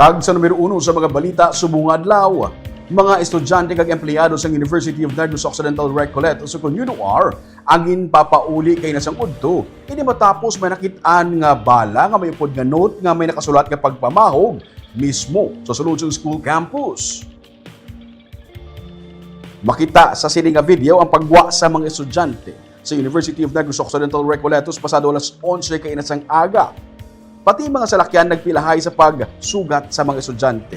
Kag sa numero 1 sa mga balita subong adlaw, mga estudyante kag empleyado sa University of Negros Occidental Recollet sa UNOR ang ginpapauli kay nasang udto. Ini matapos may nakit-an nga bala nga may upod nga note nga may nakasulat nga pagpamahog mismo sa sulod school campus. Makita sa sini nga video ang pagwa sa mga estudyante sa University of Negros Occidental Recollet pasado alas 11 kay nasang aga. Pati mga salakyan nagpilahay sa pagsugat sa mga estudyante.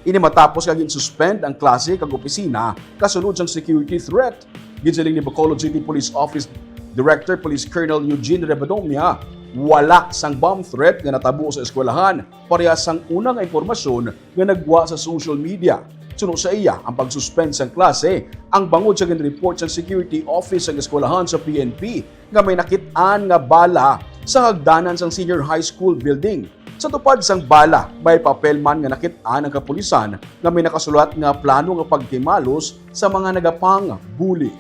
Ini matapos kag gin-suspend ang klase kag opisina kasunod sang security threat. Ginsiling ni Bacolod City Police Office Director Police Colonel Eugene Rebadomia, wala sang bomb threat nga natabo sa eskwelahan, parehas sang unang impormasyon nga nagwa sa social media. Suno sa iya ang pag-suspend sang klase, ang bangod sa gin-report sa security office sang eskwelahan sa PNP nga may nakit-an nga bala sa hagdanan sang senior high school building. Sa tupad sang bala, may papel man nga nakit-an ang kapulisan nga may nakasulat nga plano nga pagkimalos sa mga nagapang bully.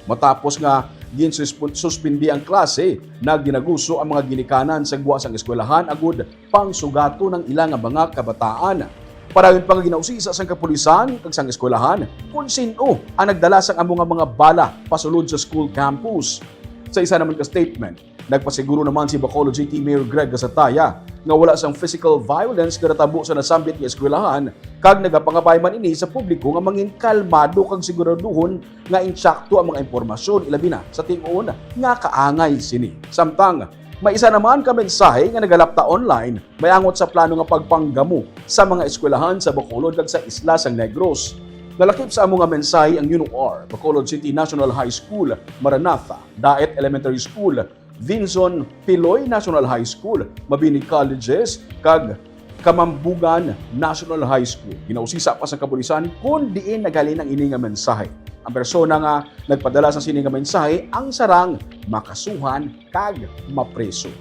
Matapos nga gin-suspindi ang klase, nagdinaguso ang mga ginikanan sa gwa sang eskwelahan agud pangsugato ng ilang mga kabataan. Parayon pang ginausisa sang kapulisan kag sang eskwelahan kung sino ang nagdala sang among mga bala pasulod sa school campus. Sa isa naman ka statement, nagpasiguro naman si Bacolod City Mayor Greg Gasataya nga wala sang physical violence nga natabo sa nasambit nga eskwelahan kag nagapangabay man ini sa publiko nga mangin kalmado kag siguraduhon nga insakto ang mga impormasyon ilabi na sa tingod nga kaangay sini. Samtang may isa naman ka mensahe nga nagalapta online mayangot sa plano nga pagpanggamo sa mga eskwelahan sa Bacolod kag sa isla sang Negros. Nalakip sa among nga mensahe ang UNOR, Bacolod City National High School, Maranatha, Daet Elementary School, Vinson Piloy National High School, Mabini Colleges, kag Kamambugan National High School. Ginausisa pa sa kapulisan kung diin nagalin ang ini nga mensahe. Ang persona nga nagpadala sa sini nga mensahe ang sarang makasuhan kag mapreso.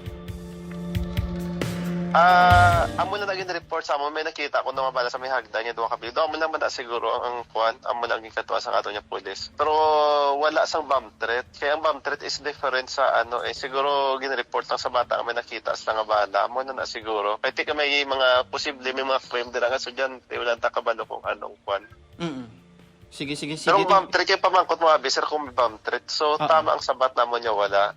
Amo na naging report sa amo, may nakita ko na mabala sa may hagdan niya duha ka bildo. Amo lang man siguro ang kuan, amo lang gikatuwa sa ato niya pulis. Pero wala sang bomb threat. Kaya ang bomb threat is different sa siguro gin-report lang sa bata ang may nakita sa nga bala. Amo na siguro. Kaya tika may mga posible may mga frame dira nga estudyante wala ta kabalo kung anong kuan. Sige. Pero bomb threat kay pamangkot mo abi sir kung may bomb threat. So tama ang sabat namo niya wala.